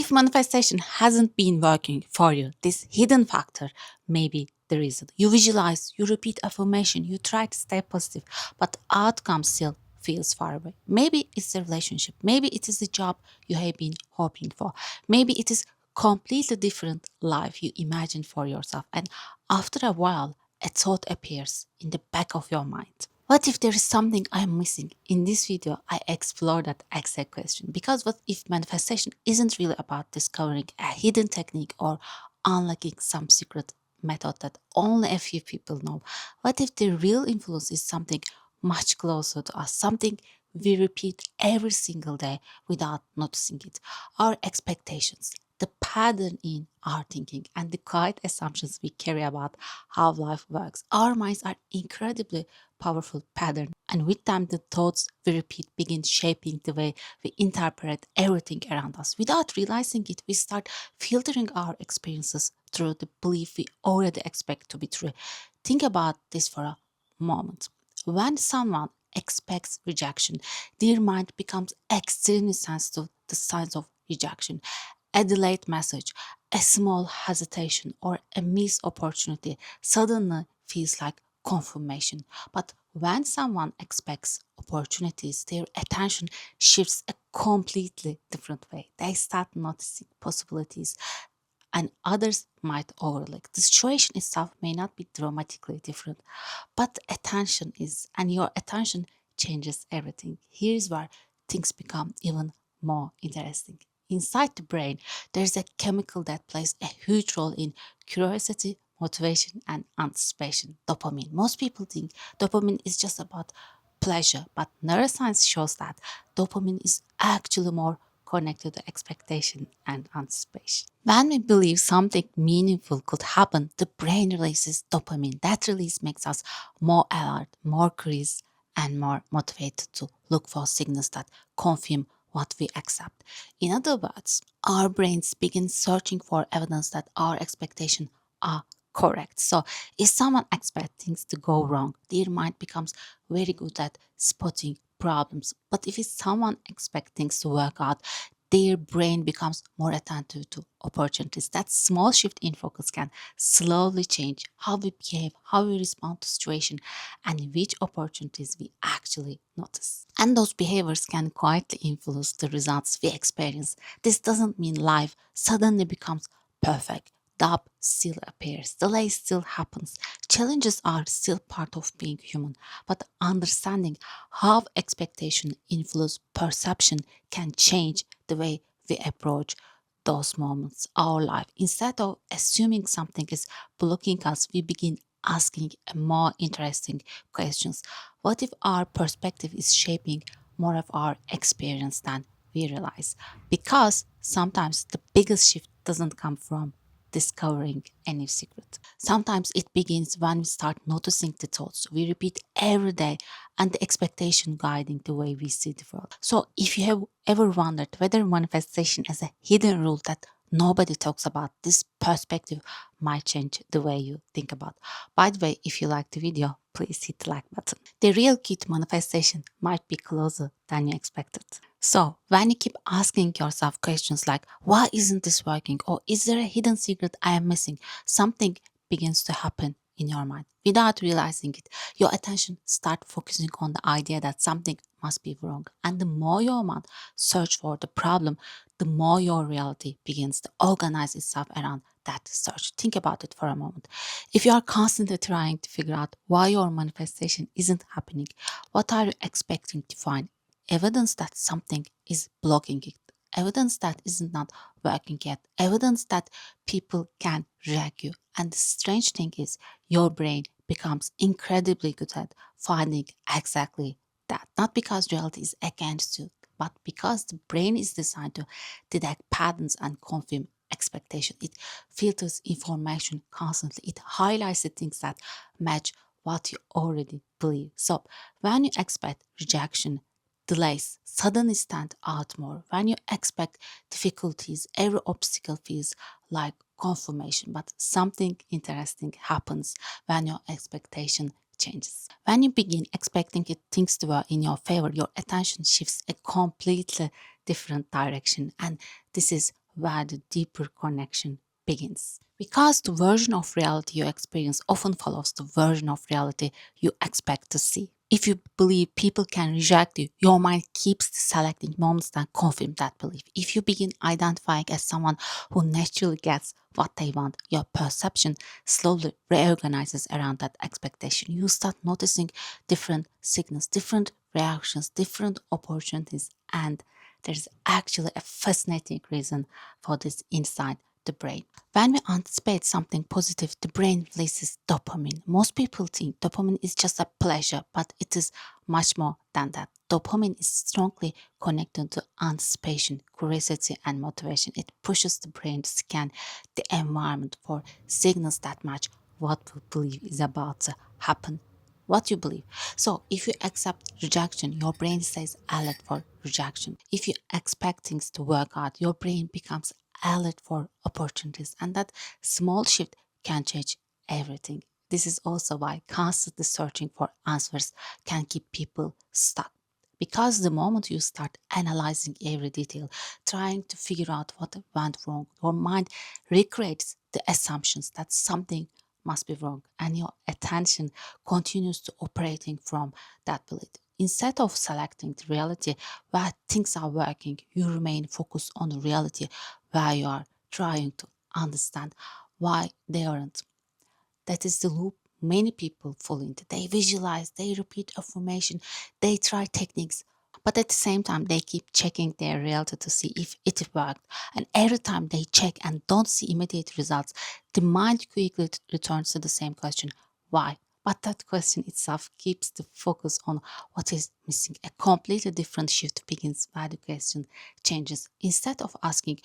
if manifestation hasn't been working for you, this hidden factor may be the reason. You visualize, you repeat affirmation, you try to stay positive, but outcome still feels far away. Maybe it's a relationship, maybe it is the job you have been hoping for, maybe it is completely different life you imagine for yourself. And after a while, a thought appears in the back of your mind. What if there is something I'm missing? In this video, I explore that exact question. Because what if manifestation isn't really about discovering a hidden technique or unlocking some secret method that only a few people know? What if the real influence is something much closer to us, something we repeat every single day without noticing it? Our expectations, the pattern in our thinking, and the quiet assumptions we carry about how life works. Our minds are incredibly powerful pattern, and with time the thoughts we repeat begin shaping the way we interpret everything around us. Without realizing it, we start filtering our experiences through the belief we already expect to be true. Think about this for a moment. When someone expects rejection, their mind becomes extremely sensitive to signs of rejection. A delayed message, a small hesitation, or a missed opportunity suddenly feels like confirmation. But when someone expects opportunities, their attention shifts a completely different way. They start noticing possibilities and others might overlook. The situation itself may not be dramatically different, but attention is, and your attention changes everything. Here's where things become even more interesting. Inside the brain, there's a chemical that plays a huge role in curiosity, motivation, and anticipation: dopamine. Most people think dopamine is just about pleasure, but neuroscience shows that dopamine is actually more connected to expectation and anticipation. When we believe something meaningful could happen, the brain releases dopamine. That release makes us more alert, more curious, and more motivated to look for signals that confirm what we accept. In other words, our brains begin searching for evidence that our expectations are correct. So, if someone expects things to go wrong, their mind becomes very good at spotting problems. But if it's someone expects things to work out, their brain becomes more attentive to opportunities. That small shift in focus can slowly change how we behave, how we respond to situation, and which opportunities we actually notice. And those behaviors can quietly influence the results we experience. This doesn't mean life suddenly becomes perfect. Doubt still appears, delay still happens, challenges are still part of being human. But understanding how expectation influence perception can change the way we approach those moments, our life. Instead of assuming something is blocking us, we begin asking a more interesting questions. What if our perspective is shaping more of our experience than we realize? Because sometimes the biggest shift doesn't come from discovering any secret. Sometimes it begins when we start noticing the thoughts we repeat every day and the expectation guiding the way we see the world. So, if you have ever wondered whether manifestation is a hidden rule that nobody talks about, this perspective might change the way you think about. By the way, if you liked the video, please hit the like button. The real key to manifestation might be closer than you expected. So, when you keep asking yourself questions like, why isn't this working? Or is there a hidden secret I am missing? Something begins to happen in your mind. Without realizing it, your attention starts focusing on the idea that something must be wrong. And the more your mind search for the problem, the more your reality begins to organize itself around that search. Think about it for a moment. If you are constantly trying to figure out why your manifestation isn't happening, what are you expecting to find? Evidence that something is blocking it, evidence that isn't not working yet, evidence that people can drag you. And the strange thing is, your brain becomes incredibly good at finding exactly that. Not because reality is against you, but because the brain is designed to detect patterns and confirm expectation. It filters information constantly. It highlights the things that match what you already believe. So when you expect rejection, delays suddenly stand out more. When you expect difficulties, every obstacle feels like confirmation. But something interesting happens when your expectation changes. When you begin expecting things to work in your favor, your attention shifts a completely different direction. And this is where the deeper connection begins. Because the version of reality you experience often follows the version of reality you expect to see. If you believe people can reject you, your mind keeps selecting moments that confirm that belief. If you begin identifying as someone who naturally gets what they want, your perception slowly reorganizes around that expectation. You start noticing different signals, different reactions, different opportunities, and there's actually a fascinating reason for this inside the brain. When we anticipate something positive, the brain releases dopamine. Most people think dopamine is just a pleasure, but it is much more than that. Dopamine is strongly connected to anticipation, curiosity, and motivation. It pushes the brain to scan the environment for signals that match what we believe is about to happen, what you believe. So if you accept rejection, your brain stays alert for rejection. If you expect things to work out, your brain becomes alert for opportunities. And that small shift can change everything. This is also why constantly searching for answers can keep people stuck. Because the moment you start analyzing every detail, trying to figure out what went wrong, your mind recreates the assumptions that something must be wrong, and your attention continues to operating from that belief. Instead of selecting the reality where things are working, you remain focused on the reality where you are trying to understand why they aren't. That is the loop many people fall into. They visualize, they repeat affirmation, they try techniques, but at the same time, they keep checking their reality to see if it worked. And every time they check and don't see immediate results, the mind quickly returns to the same question, why? But that question itself keeps the focus on what is missing. A completely different shift begins where the question changes. Instead of asking,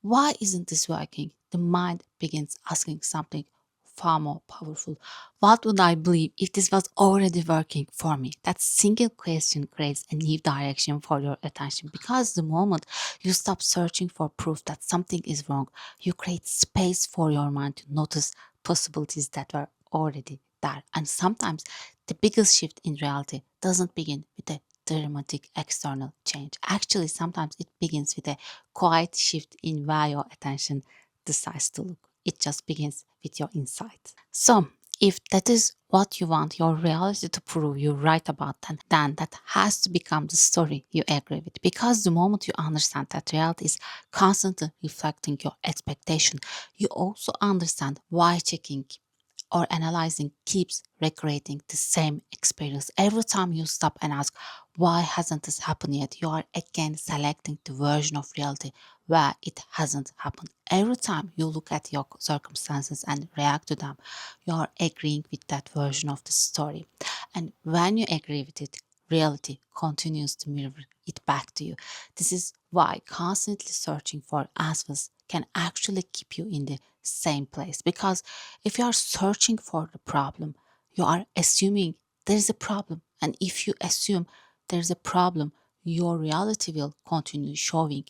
why isn't this working? The mind begins asking something far more powerful. What would I believe if this was already working for me? That single question creates a new direction for your attention, because the moment you stop searching for proof that something is wrong, you create space for your mind to notice possibilities that were already there. And sometimes the biggest shift in reality doesn't begin with a dramatic external change. Actually, sometimes it begins with a quiet shift in where your attention decides to look. It just begins with your insight. So, if that is what you want your reality to prove you right about, then that has to become the story you agree with. Because the moment you understand that reality is constantly reflecting your expectation, you also understand why checking or analyzing keeps recreating the same experience. Every time you stop and ask, why hasn't this happened yet? You are again selecting the version of reality where it hasn't happened. Every time you look at your circumstances and react to them, you are agreeing with that version of the story. And when you agree with it, reality continues to mirror it back to you. This is why constantly searching for answers can actually keep you in the same place. Because if you are searching for the problem, you are assuming there's a problem. And if you assume there's a problem, your reality will continue showing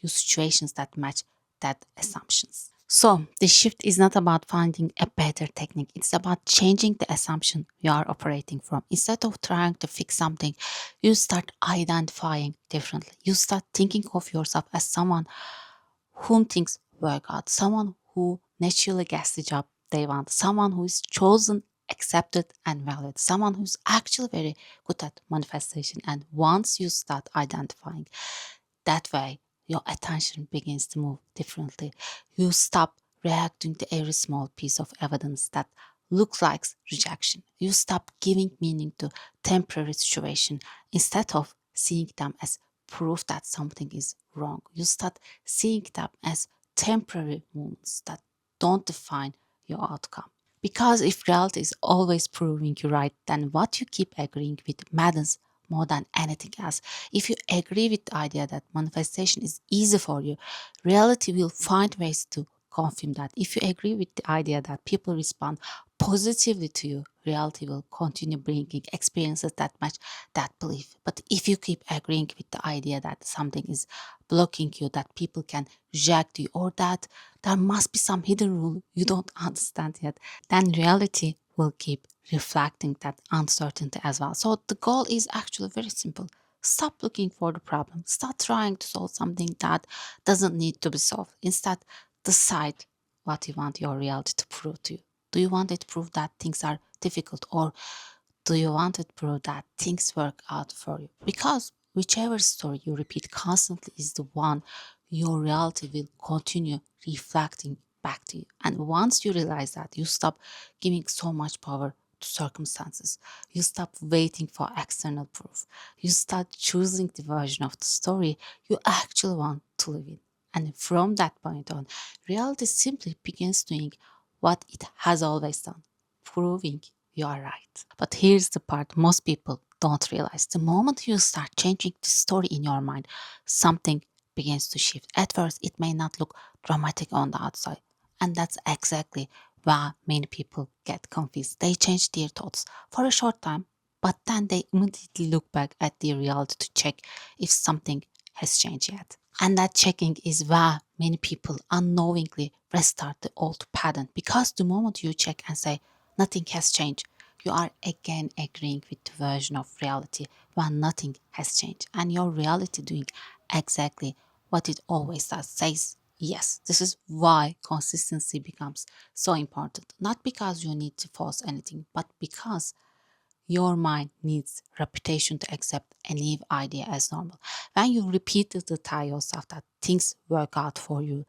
you situations that match that assumptions. So the shift is not about finding a better technique. It's about changing the assumption you are operating from. Instead of trying to fix something, you start identifying differently. You start thinking of yourself as someone whom things work out, someone who naturally gets the job they want, someone who is chosen, accepted, and valued, someone who's actually very good at manifestation. And once you start identifying that way, your attention begins to move differently. You stop reacting to every small piece of evidence that looks like rejection. You stop giving meaning to temporary situation. Instead of seeing them as proof that something is wrong, you start seeing them as temporary moments that don't define your outcome. Because if reality is always proving you right, then what you keep agreeing with matters more than anything else. If you agree with the idea that manifestation is easy for you, reality will find ways to confirm that. If you agree with the idea that people respond positively to you, reality will continue bringing experiences that match that belief. But if you keep agreeing with the idea that something is blocking you, that people can reject you, or that there must be some hidden rule you don't understand yet, then reality will keep reflecting that uncertainty as well. So the goal is actually very simple. Stop looking for the problem. Start trying to solve something that doesn't need to be solved. Instead, decide what you want your reality to prove to you. Do you want it to prove that things are difficult, or do you want it to prove that things work out for you? Because whichever story you repeat constantly is the one your reality will continue reflecting back to you. And once you realize that, you stop giving so much power to circumstances. You stop waiting for external proof. You start choosing the version of the story you actually want to live in. And from that point on, reality simply begins doing what it has always done, proving you are right. But here's the part most people don't realize. The moment you start changing the story in your mind, something begins to shift. At first, it may not look dramatic on the outside. And that's exactly why many people get confused. They change their thoughts for a short time, but then they immediately look back at their reality to check if something has changed yet. And that checking is why many people unknowingly restart the old pattern, because the moment you check and say nothing has changed, you are again agreeing with the version of reality when nothing has changed, and your reality doing exactly what it always does, says yes. This is why consistency becomes so important, not because you need to force anything, but because your mind needs repetition to accept a new idea as normal. When you repeatedly tell yourself that things work out for you,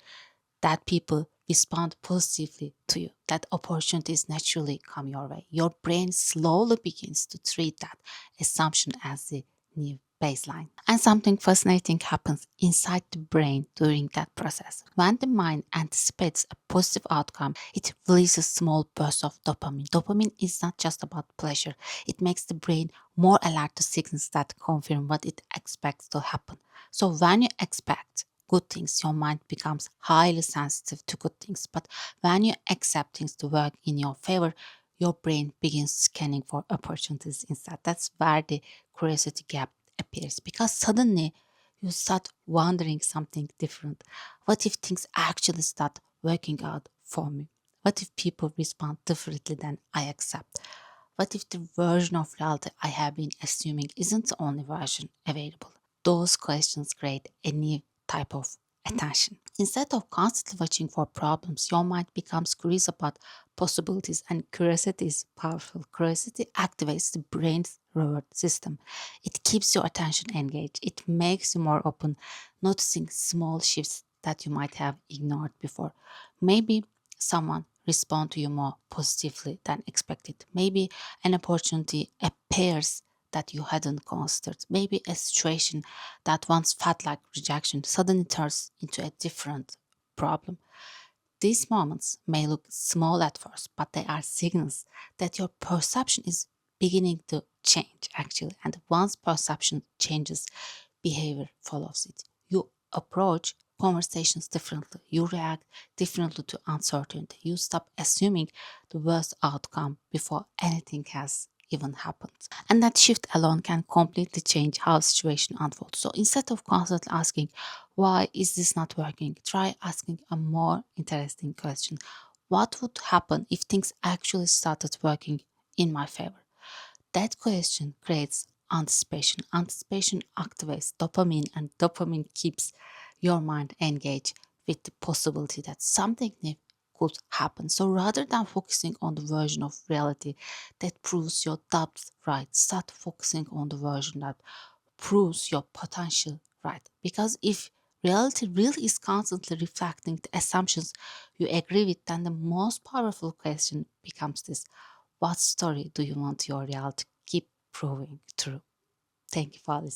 that people respond positively to you, that opportunities naturally come your way, your brain slowly begins to treat that assumption as the new baseline. And something fascinating happens inside the brain during that process. When the mind anticipates a positive outcome, it releases small bursts of dopamine. Dopamine is not just about pleasure, it makes the brain more alert to signals that confirm what it expects to happen. So when you expect good things, your mind becomes highly sensitive to good things. But when you accept things to work in your favor, your brain begins scanning for opportunities instead. That's where the curiosity gap appears, because suddenly you start wondering something different. What if things actually start working out for me? What if people respond differently than I accept? What if the version of reality I have been assuming isn't the only version available? Those questions create a new type of attention. Instead of constantly watching for problems, your mind becomes curious about possibilities, and curiosity is powerful. Curiosity activates the brain's reward system. It keeps your attention engaged. It makes you more open, noticing small shifts that you might have ignored before. Maybe someone respond to you more positively than expected. Maybe an opportunity appears that you hadn't considered. Maybe a situation that once felt like rejection suddenly turns into a different problem. These moments may look small at first, but they are signals that your perception is beginning to change, actually. And once perception changes, behavior follows it. You approach conversations differently. You react differently to uncertainty. You stop assuming the worst outcome before anything has even happened. And that shift alone can completely change how situation unfolds. So instead of constantly asking, why is this not working? Try asking a more interesting question. What would happen if things actually started working in my favor? That question creates anticipation. Anticipation activates dopamine, and dopamine keeps your mind engaged with the possibility that something new could happen. So rather than focusing on the version of reality that proves your doubts right, start focusing on the version that proves your potential right. Because if reality really is constantly reflecting the assumptions you agree with, then the most powerful question becomes this: what story do you want your reality to keep proving true? Thank you for listening.